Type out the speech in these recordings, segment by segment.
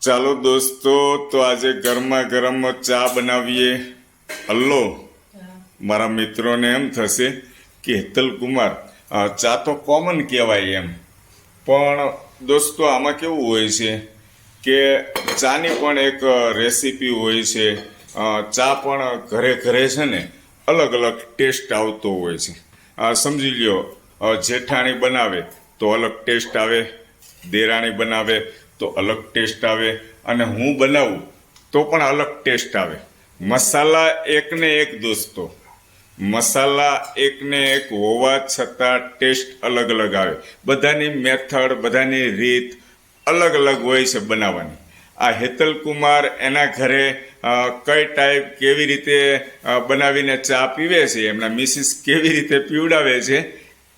ચાલો દોસ્તો, તો આજે ગરમા ગરમ ચા બનાવીએ. હલ્લો, મારા મિત્રોને એમ થશે કે હેતલ કુમાર, ચા તો કોમન કહેવાય એમ. પણ દોસ્તો આમાં કેવું હોય છે કે ચાની પણ એક રેસીપી હોય છે. ચા પણ ઘરે ઘરે છે ને અલગ અલગ ટેસ્ટ આવતો હોય છે. સમજી લ્યો, જેઠાણી બનાવે તો અલગ ટેસ્ટ આવે, દેરાણી બનાવે તો અલગ ટેસ્ટ આવે, અને હું બનાવું તો પણ અલગ ટેસ્ટ આવે. મસાલા એકને એક દોસ્તો, મસાલા એકને એક હોવા છતાં ટેસ્ટ અલગ અલગ આવે. બધાની મેથડ, બધાની રીત અલગ અલગ હોય છે બનાવવાની. આ હેતલ કુમાર એના ઘરે કઈ ટાઈપ કેવી રીતે બનાવીને ચા પીવે છે, એમના મિસિસ કેવી રીતે પીવડાવે છે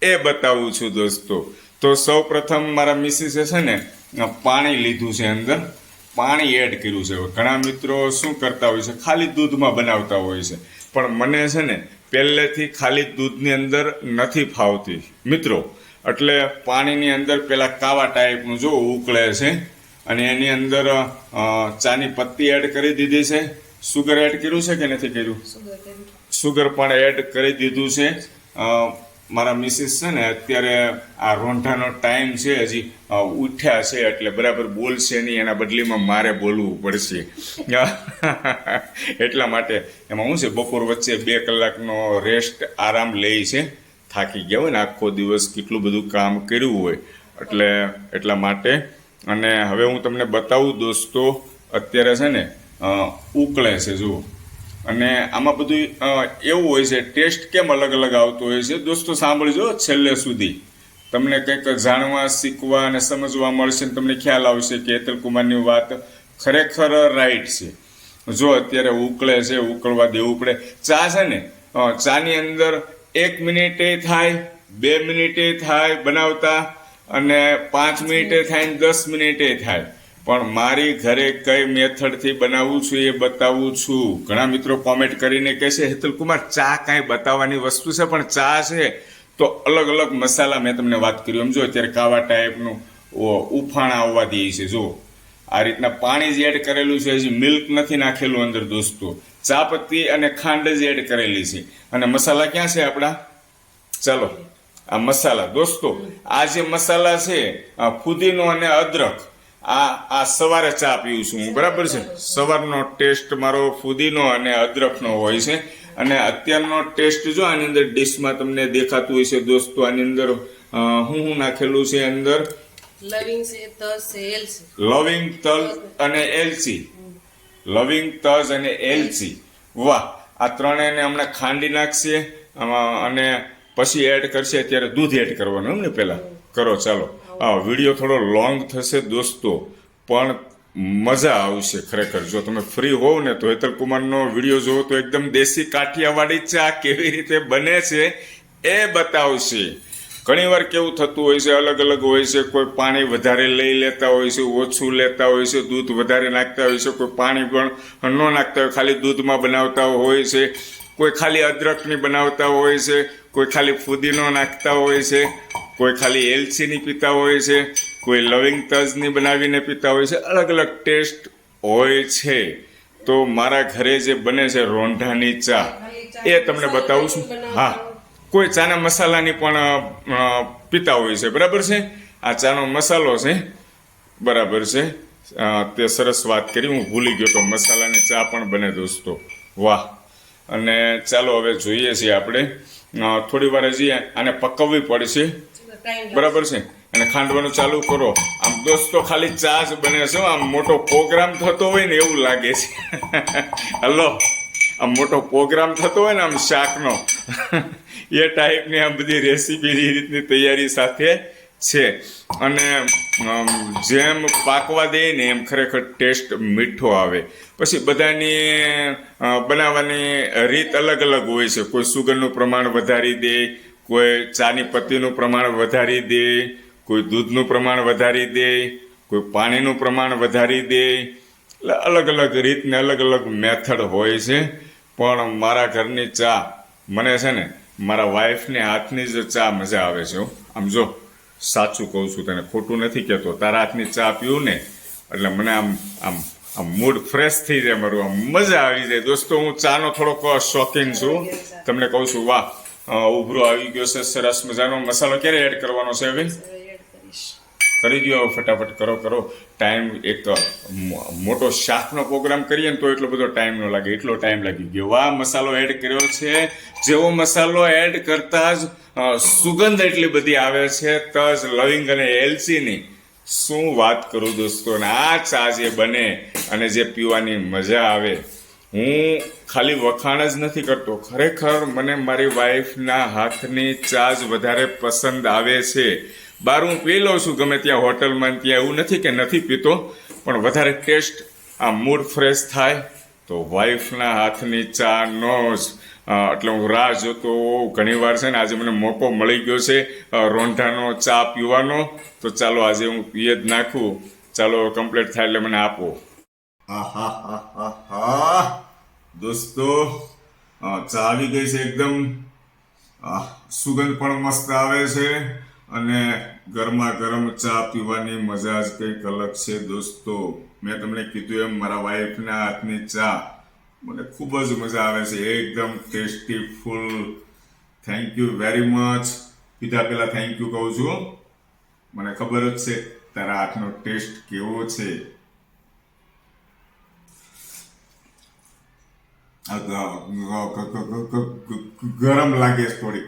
એ બતાવું છું દોસ્તો. તો સૌ પ્રથમ મારા મિસિસે છે ને પાણી લીધું છે, અંદર પાણી એડ કર્યું છે. ઘણા મિત્રો શું કરતા હોય છે, ખાલી દૂધમાં બનાવતા હોય છે, પણ મને છે ને પહેલેથી ખાલી દૂધની અંદર નથી ફાવતી મિત્રો. એટલે પાણીની અંદર પેલા કાવા ટાઈપનું જો ઉકળે છે, અને એની અંદર ચાની પત્તી એડ કરી દીધી છે. સુગર એડ કર્યું છે કે નથી કર્યું? સુગર પણ એડ કરી દીધું છે. મારા મિસિસ છે ને અત્યારે આ રોંઢાનો ટાઈમ છે, હજી ઉઠ્યા છે એટલે બરાબર બોલશે નહીં, એના બદલીમાં મારે બોલવું પડશે. એટલા માટે એમાં શું છે, બપોર વચ્ચે 2 કલાકનો રેસ્ટ આરામ લે છે. થાકી ગયા હોય ને, આખો દિવસ કેટલું બધું કામ કર્યું હોય, એટલે એટલા માટે. અને હવે હું તમને બતાવું દોસ્તો, અત્યારે છે ને ઉકળે છે જુઓ. અને આમાં બધું એવું હોય છે, ટેસ્ટ કેમ અલગ અલગ આવતો હોય છે દોસ્તો, સાંભળજો છેલ્લે સુધી. તમને કંઈક જાણવા, શીખવા અને સમજવા મળશે, ને તમને ખ્યાલ આવશે કે હેતલ કુમારની વાત ખરેખર રાઈટ છે. જો અત્યારે ઉકળે છે, ઉકળવા દેવું પડે. ચા છે ને, ચાની અંદર 1 મિનિટે થાય, 2 મિનિટે થાય બનાવતા, અને 5 મિનિટે થાય ને 10 મિનિટે થાય. પણ મારી ઘરે કઈ મેથડથી બનાવું છું એ બતાવું છું. ઘણા મિત્રો કોમેન્ટ કરીને કહે છે, હેતલ કુમાર ચા કાંઈ બતાવવાની વસ્તુ છે, પણ ચા છે તો અલગ અલગ મસાલા મેં તમને વાત કરી. એમ જો અત્યારે કાવા ટાઈપનું ઉફાણ આવવા દે છે. જો આ રીતના પાણી જ એડ કરેલું છે, હજી મિલ્ક નથી નાખેલું અંદર દોસ્તો. ચા પત્તી અને ખાંડ જ એડ કરેલી છે. અને મસાલા ક્યાં છે આપણા? ચાલો આ મસાલા દોસ્તો, આ જે મસાલા છે ફુદીનો અને અદરક, આ સવારે ચા પીવું છું હું, બરાબર છે. સવારનો ટેસ્ટ મારો ફુદીનો અને અદરકનો હોય છે. અને અત્યારનો ટેસ્ટ જો આની અંદર ડીશમાં તમને દેખાતું હોય છે દોસ્તો, આની અંદર હું નાખેલું છે અંદર લવિંગ છે, તજ છે, એલચી. લવિંગ, તલ અને એલચી. લવિંગ, તજ અને એલચી. વાહ, આ ત્રણેયને હમણાં ખાંડી નાખશે અને પછી એડ કરશે. અત્યારે દૂધ એડ કરવાનું એમ ને પહેલા કરો. ચાલો, વિડીયો થોડો લોંગ થશે દોસ્તો, પણ મજા આવશે ખરેખર. જો તમે ફ્રી હોવ ને તો હેતલ કુમારનો વિડીયો જોવો તો એકદમ દેશી કાઠિયાવાડી ચા કેવી રીતે બને છે એ બતાવશે. ઘણીવાર કેવું થતું હોય છે, અલગ અલગ હોય છે. કોઈ પાણી વધારે લઈ લેતા હોય છે, ઓછું લેતા હોય છે, દૂધ વધારે નાખતા હોય છે, કોઈ પાણી પણ ન નાખતા હોય, ખાલી દૂધમાં બનાવતા હોય છે, કોઈ ખાલી અદરકની બનાવતા હોય છે, કોઈ ખાલી ફુદીનો નાખતા હોય છે, કોઈ ખાલી એલચીની પીતા હોય છે, કોઈ લવિંગ તજની બનાવીને પીતા હોય છે. અલગ અલગ ટેસ્ટ હોય છે. તો મારા ઘરે જે બને છે રોંઢાની ચા, એ તમને બતાવું છું. હા, કોઈ ચાના મસાલાની પણ પીતા હોય છે, બરાબર છે. આ ચાનો મસાલો છે, બરાબર છે. તે સરસ વાત કરી, હું ભૂલી ગયો તો મસાલાની ચા પણ બને દોસ્તો. વાહ. અને ચાલો હવે જોઈએ છીએ આપણે, થોડી વાર હજી આને પકવવી પડશે, બરાબર છે. અને ખાંડવાનું ચાલુ કરો. આમ દોસ્તો ખાલી ચા જ બને છે, આમ મોટો પ્રોગ્રામ થતો હોય ને એવું લાગે છે. હલો, આમ મોટો પ્રોગ્રામ થતો હોય ને આમ શાકનો, એ ટાઈપની આ બધી રેસીપી એ રીતની તૈયારી સાથે છે. અને જેમ પાકવા દે ને એમ ખરેખર ટેસ્ટ મીઠો આવે. પછી બધાની બનાવવાની રીત અલગ અલગ હોય છે. કોઈ સુગરનું પ્રમાણ વધારી દે, કોઈ ચાની પત્તીનું પ્રમાણ વધારી દે, કોઈ દૂધનું પ્રમાણ વધારી દે, કોઈ પાણીનું પ્રમાણ વધારી દે. એટલે અલગ અલગ રીતને અલગ અલગ મેથડ હોય છે. પણ મારા ઘરની ચા મને છે ને મારા વાઈફને હાથની જ ચા મજા આવે છે. આમ જો સાચું કહું છું તને, ખોટું નથી કહેતો. તારા હાથની ચા પીવું ને એટલે મને આમ આમ આમ મૂડ ફ્રેશ થઈ જાય મારું, આમ મજા આવી જાય. દોસ્તો હું ચાનો થોડોક શોખીન છું, તમને કહું છું. વાહ, ઉભરો આવી ગયો છે સરસ મજાનો. મસાલો ક્યારે એડ કરવાનો છે હવે? એડ કરીશ. કરી દો ફટાફટ, કરો. ટાઈમ એક મોટો શાકનો પ્રોગ્રામ કરીએ ને તો એટલો બધો ટાઈમ ન લાગે, એટલો ટાઈમ લાગી ગયો. વાહ, મસાલો એડ કર્યો છે. જેવો મસાલો એડ કરતા જ સુગંધ એટલી બધી આવે છે, તજ, લવિંગ અને એલચીની. શું વાત કરું દોસ્તો. અને આ ચા જે બને અને જે પીવાની મજા આવે, હું ખાલી વખાણ જ નથી કરતો, ખરેખર મને મારી વાઈફના હાથની ચા જ વધારે પસંદ આવે છે. બહાર હું પી લઉં છું ગમે ત્યાં હોટલમાં, ત્યાં એવું નથી કે નથી પીતો, પણ વધારે ટેસ્ટ, આ મૂડ ફ્રેશ થાય તો વાઈફના હાથની ચાનો જ. એટલે હું રાહ જોતો ઘણી વાર છે ને. આજે મને મોકો મળી ગયો છે રોંઢાનો ચા પીવાનો, તો ચાલો આજે હું પીએ જ નાખું. ચાલો કમ્પ્લીટ થાય એટલે મને આપો. દોસ્તો, ચા આવી ગઈ છે એકદમ. સુગંધ પણ મસ્ત આવે છે અને ગરમા ગરમ ચા પીવાની મજા જ કંઈક અલગ છે દોસ્તો. મેં તમને કીધું એમ મારા વાઈફના હાથની ચા મને ખૂબ જ મજા આવે છે, એકદમ tasty full. Thank you very much. પીધા પહેલા થેન્ક યુ કહું છું. મને ખબર જ છે તારા હાથનો ટેસ્ટ કેવો છે. ગરમ લાગે છે થોડીક.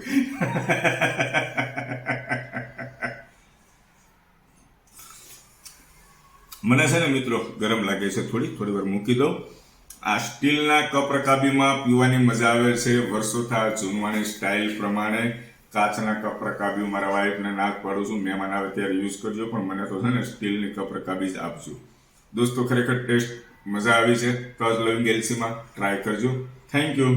મને છે ને મિત્રો ગરમ લાગે છે થોડી વાર મૂકી દો. આ સ્ટીલના કપ રકાબીમાં પીવાની મજા આવે છે. વર્ષોથી જૂનવાણી સ્ટાઇલ પ્રમાણે કાચના કપ રકાબી મારા વાઈફને નાક પાડું છું, મહેમાન આવે ત્યારે યુઝ કરજો, પણ મને તો છે ને સ્ટીલની કપ રકાબી જ આપજો દોસ્તો. ખરેખર ટેસ્ટ મજા આવી છે. તજ, લવિંગ, એલચીમાં ટ્રાય કરજો. Thank you.